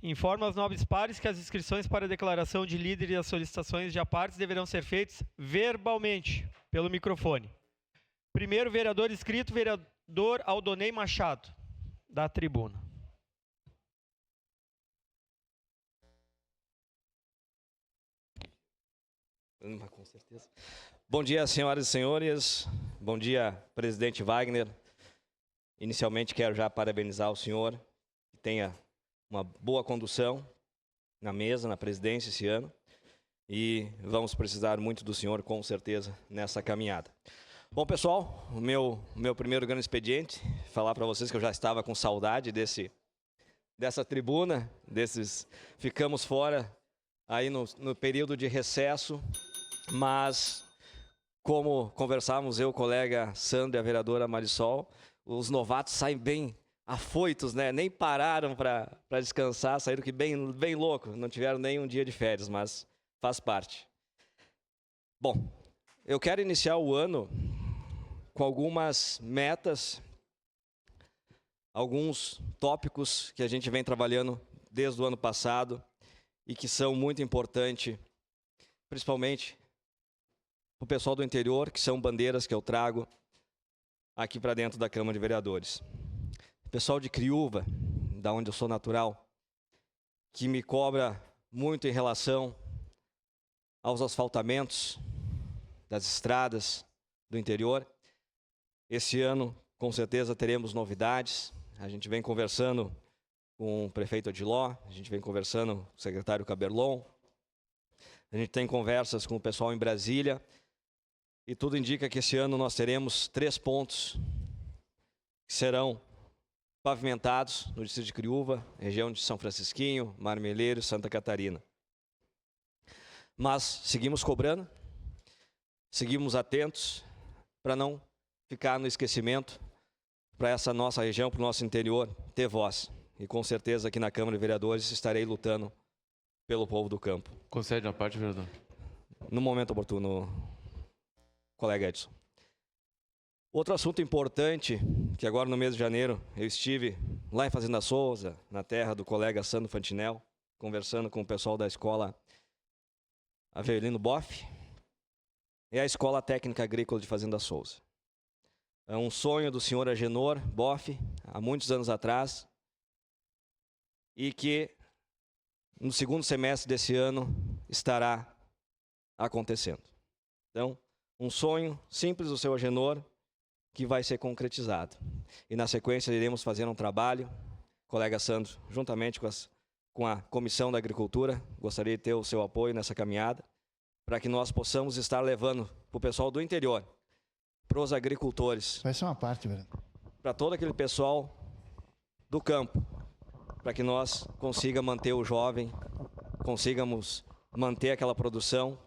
Informa aos nobres pares que as inscrições para a declaração de líder e as solicitações de apartes deverão ser feitas verbalmente, pelo microfone. Primeiro vereador inscrito, vereador Aldonei Machado, da tribuna. Com certeza. Bom dia, senhoras e senhores. Bom dia, presidente Wagner. Inicialmente, quero já parabenizar o senhor, que tenha uma boa condução na mesa, na presidência esse ano. E vamos precisar muito do senhor, com certeza, nessa caminhada. Bom, pessoal, o meu primeiro grande expediente, falar para vocês que eu já estava com saudade dessa tribuna, ficamos fora aí no período de recesso, mas como conversávamos eu, o colega Sandro e a vereadora Marisol, os novatos saem bem afoitos, né? Nem pararam para descansar, saíram que bem louco, não tiveram nem um dia de férias, mas faz parte. Bom, eu quero iniciar o ano com algumas metas, alguns tópicos que a gente vem trabalhando desde o ano passado e que são muito importantes, principalmente para o pessoal do interior, que são bandeiras que eu trago aqui para dentro da Câmara de Vereadores. O pessoal de Criúva, da onde eu sou natural, que me cobra muito em relação aos asfaltamentos das estradas do interior. Esse ano, com certeza, teremos novidades. A gente vem conversando com o prefeito Odiló, a gente vem conversando com o secretário Caberlon, a gente tem conversas com o pessoal em Brasília, e tudo indica que esse ano nós teremos 3 pontos que serão pavimentados no distrito de Criúva, região de São Francisquinho, Marmeleiro e Santa Catarina. Mas seguimos cobrando, seguimos atentos para não ficar no esquecimento, para essa nossa região, para o nosso interior ter voz. E com certeza aqui na Câmara de Vereadores estarei lutando pelo povo do campo. Concede uma parte, vereador. No momento oportuno, colega Edson. Outro assunto importante, que agora no mês de janeiro eu estive lá em Fazenda Souza, na terra do colega Sandro Fantinel, conversando com o pessoal da escola Avelino Boff, é a Escola Técnica Agrícola de Fazenda Souza. É um sonho do senhor Agenor Boff, há muitos anos atrás, e que no segundo semestre desse ano estará acontecendo. Então, um sonho simples do seu Agenor, que vai ser concretizado. E na sequência iremos fazer um trabalho, colega Sandro, juntamente com a Comissão da Agricultura, gostaria de ter o seu apoio nessa caminhada, para que nós possamos estar levando para o pessoal do interior, para os agricultores. Vai ser uma parte, velho. Para todo aquele pessoal do campo, para que nós consigamos manter o jovem, consigamos manter aquela produção,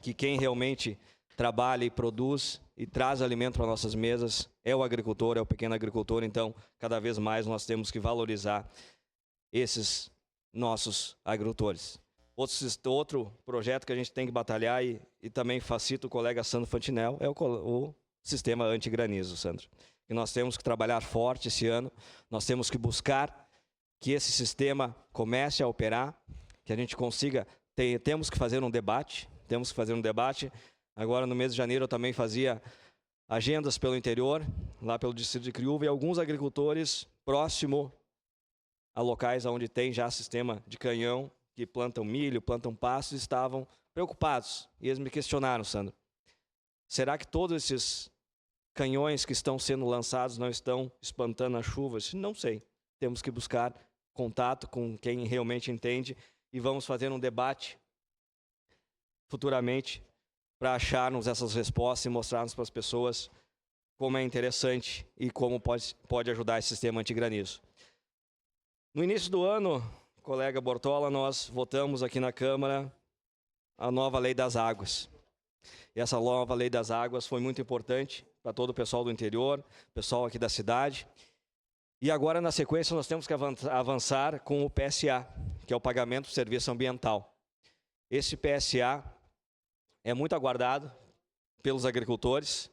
que quem realmente trabalha e produz e traz alimento para nossas mesas é o agricultor, é o pequeno agricultor. Então, cada vez mais nós temos que valorizar esses nossos agricultores. Outro projeto que a gente tem que batalhar e também facilita o colega Sandro Fantinel é o sistema anti-granizo, Sandro. E nós temos que trabalhar forte esse ano, nós temos que buscar que esse sistema comece a operar, que a gente consiga, temos que fazer um debate, Agora, no mês de janeiro, eu também fazia agendas pelo interior, lá pelo distrito de Criúva, e alguns agricultores próximo a locais onde tem já sistema de canhão, que plantam milho, plantam pastos, estavam preocupados. E eles me questionaram, Sandro, será que todos esses canhões que estão sendo lançados não estão espantando as chuvas? Não sei. Temos que buscar contato com quem realmente entende e vamos fazer um debate futuramente para acharmos essas respostas e mostrarmos para as pessoas como é interessante e como pode ajudar esse sistema antigranizo. No início do ano, colega Bortola, nós votamos aqui na Câmara a nova Lei das Águas. E essa nova Lei das Águas foi muito importante para todo o pessoal do interior, pessoal aqui da cidade. E agora, na sequência, nós temos que avançar com o PSA, que é o Pagamento do Serviço Ambiental. Esse PSA é muito aguardado pelos agricultores,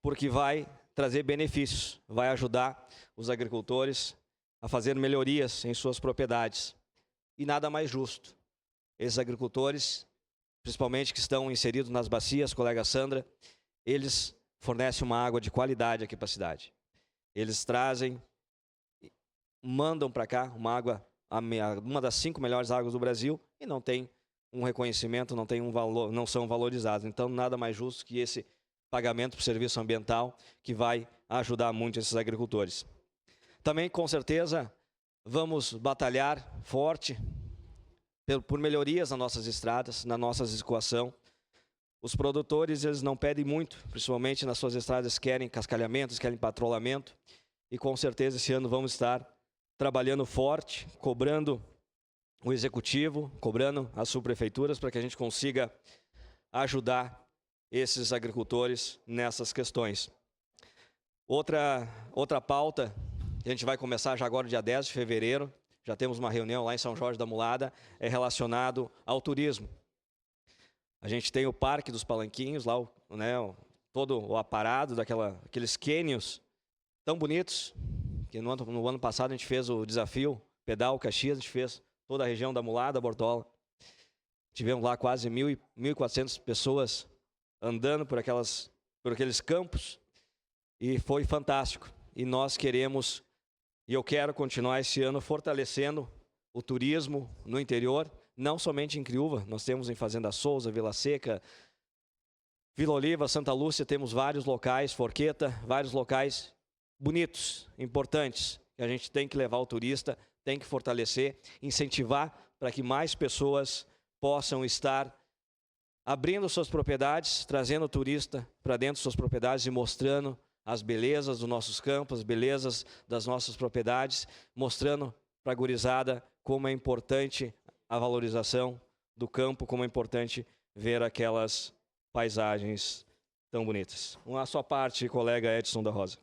porque vai trazer benefícios, vai ajudar os agricultores a fazer melhorias em suas propriedades. e nada mais justo. Esses agricultores, principalmente que estão inseridos nas bacias, colega Sandra, eles fornecem uma água de qualidade aqui para a cidade. Eles trazem, mandam para cá uma água, uma das 5 melhores águas do Brasil, e não tem um reconhecimento, não tem um valor, não são valorizados. Então, nada mais justo que esse pagamento por serviço ambiental que vai ajudar muito esses agricultores. Também, com certeza, vamos batalhar forte por melhorias nas nossas estradas, na nossa escoação. Os produtores, eles não pedem muito, principalmente nas suas estradas, querem cascalhamentos, querem patrulhamento, e com certeza esse ano vamos estar trabalhando forte, cobrando o executivo, cobrando as subprefeituras para que a gente consiga ajudar esses agricultores nessas questões. Outra pauta, a gente vai começar já agora, dia 10 de fevereiro, já temos uma reunião lá em São Jorge da Mulada, é relacionado ao turismo. A gente tem o Parque dos Palanquinhos, lá, todo o aparado daqueles cânions tão bonitos, que no ano passado a gente fez o desafio Pedal Caxias, a gente fez toda a região da Mulada, Bortola. Tivemos lá quase 1.400 pessoas andando por aqueles campos, e foi fantástico. E nós queremos, e eu quero continuar esse ano fortalecendo o turismo no interior, não somente em Criúva, nós temos em Fazenda Souza, Vila Seca, Vila Oliva, Santa Lúcia, temos vários locais, Forqueta, vários locais bonitos, importantes, que a gente tem que levar o turista, tem que fortalecer, incentivar para que mais pessoas possam estar abrindo suas propriedades, trazendo o turista para dentro de suas propriedades e mostrando as belezas dos nossos campos, as belezas das nossas propriedades, mostrando para a gurizada como é importante a valorização do campo, como é importante ver aquelas paisagens tão bonitas. A sua parte, colega Edson da Rosa.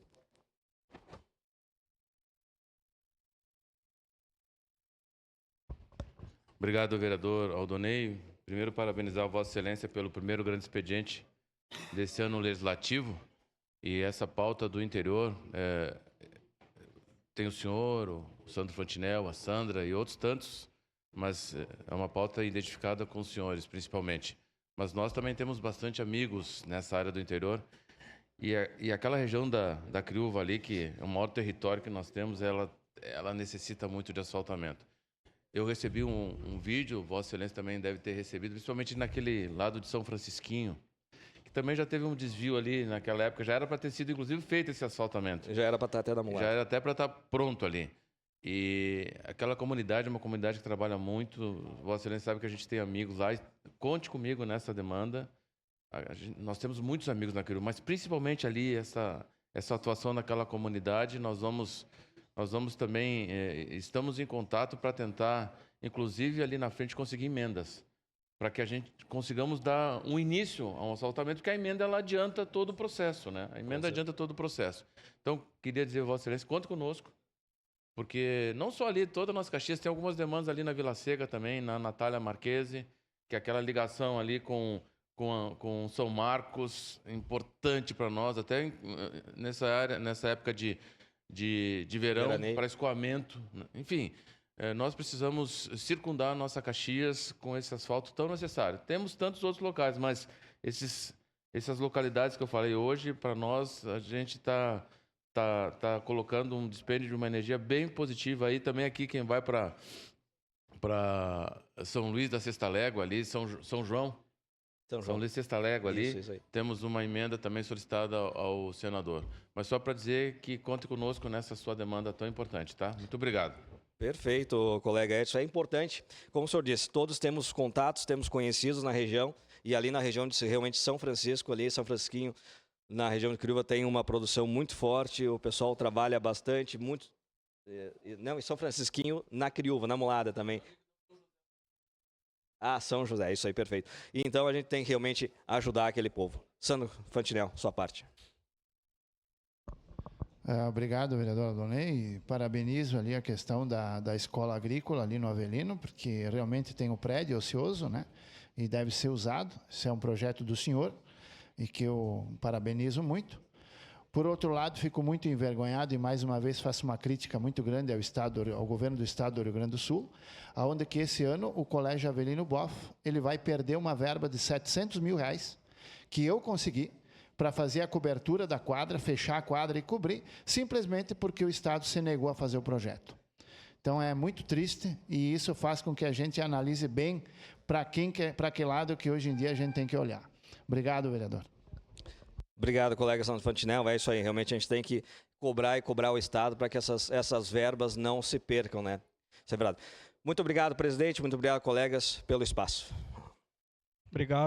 Obrigado, vereador Aldonei. Primeiro, parabenizar Vossa Excelência pelo primeiro grande expediente desse ano legislativo. E essa pauta do interior, tem o senhor, o Sandro Fantinel, a Sandra e outros tantos, mas é uma pauta identificada com os senhores, principalmente. Mas nós também temos bastante amigos nessa área do interior. E aquela região da Criúva ali, que é o maior território que nós temos, ela necessita muito de asfaltamento. Eu recebi um vídeo, Vossa Excelência também deve ter recebido, principalmente naquele lado de São Francisquinho, que também já teve um desvio ali naquela época, já era para ter sido, inclusive, feito esse asfaltamento. Já era para estar até da Mulada. Já era até para estar pronto ali. E aquela comunidade é uma comunidade que trabalha muito, Vossa Excelência sabe que a gente tem amigos lá, conte comigo nessa demanda. Nós temos muitos amigos na Criúva, mas principalmente ali, essa atuação naquela comunidade, nós vamos também, estamos em contato para tentar, inclusive ali na frente, conseguir emendas, para que a gente consigamos dar um início a um asfaltamento, porque a emenda ela adianta todo o processo, né? A emenda adianta todo o processo. Então, queria dizer, Vossa Excelência, conte conosco, porque não só ali, toda a nossa Caxias, tem algumas demandas ali na Vila Seca também, na Natália Marquese, que é aquela ligação ali com São Marcos, importante para nós, até nessa época de verão, para escoamento, enfim, nós precisamos circundar a nossa Caxias com esse asfalto tão necessário. Temos tantos outros locais, mas essas localidades que eu falei hoje, para nós, a gente está colocando um dispêndio de uma energia bem positiva aí. Também aqui quem vai para São Luís da Sexta Légua, ali, São João. São Luís Sexta Légua ali, isso aí. Temos uma emenda também solicitada ao senador. Mas só para dizer que conte conosco nessa sua demanda tão importante, tá? Muito obrigado. Perfeito, colega Edson. É importante, como o senhor disse, todos temos contatos, temos conhecidos na região, e ali na região de realmente São Francisco, ali São Francisquinho, na região de Criúva, tem uma produção muito forte, o pessoal trabalha bastante, muito... Não, em São Francisquinho, na Criúva, na Mulada também. Ah, São José, isso aí, perfeito. E então a gente tem que realmente ajudar aquele povo. Sandro Fantinel, sua parte. Obrigado, vereador Aldonei. Parabenizo ali a questão da escola agrícola ali no Avelino, porque realmente tem um prédio ocioso, né? E deve ser usado. Esse é um projeto do senhor e que eu parabenizo muito. Por outro lado, fico muito envergonhado e mais uma vez faço uma crítica muito grande ao governo do estado do Rio Grande do Sul, aonde que esse ano o Colégio Avelino Boff, ele vai perder uma verba de R$700 mil que eu consegui para fazer a cobertura da quadra, fechar a quadra e cobrir, simplesmente porque o estado se negou a fazer o projeto. Então é muito triste e isso faz com que a gente analise bem para que lado que hoje em dia a gente tem que olhar. Obrigado, vereador. Obrigado, colega Santos Fantinel. É isso aí, realmente a gente tem que cobrar o Estado para que essas verbas não se percam, né? Isso é verdade. Muito obrigado, presidente, muito obrigado, colegas, pelo espaço. Obrigado.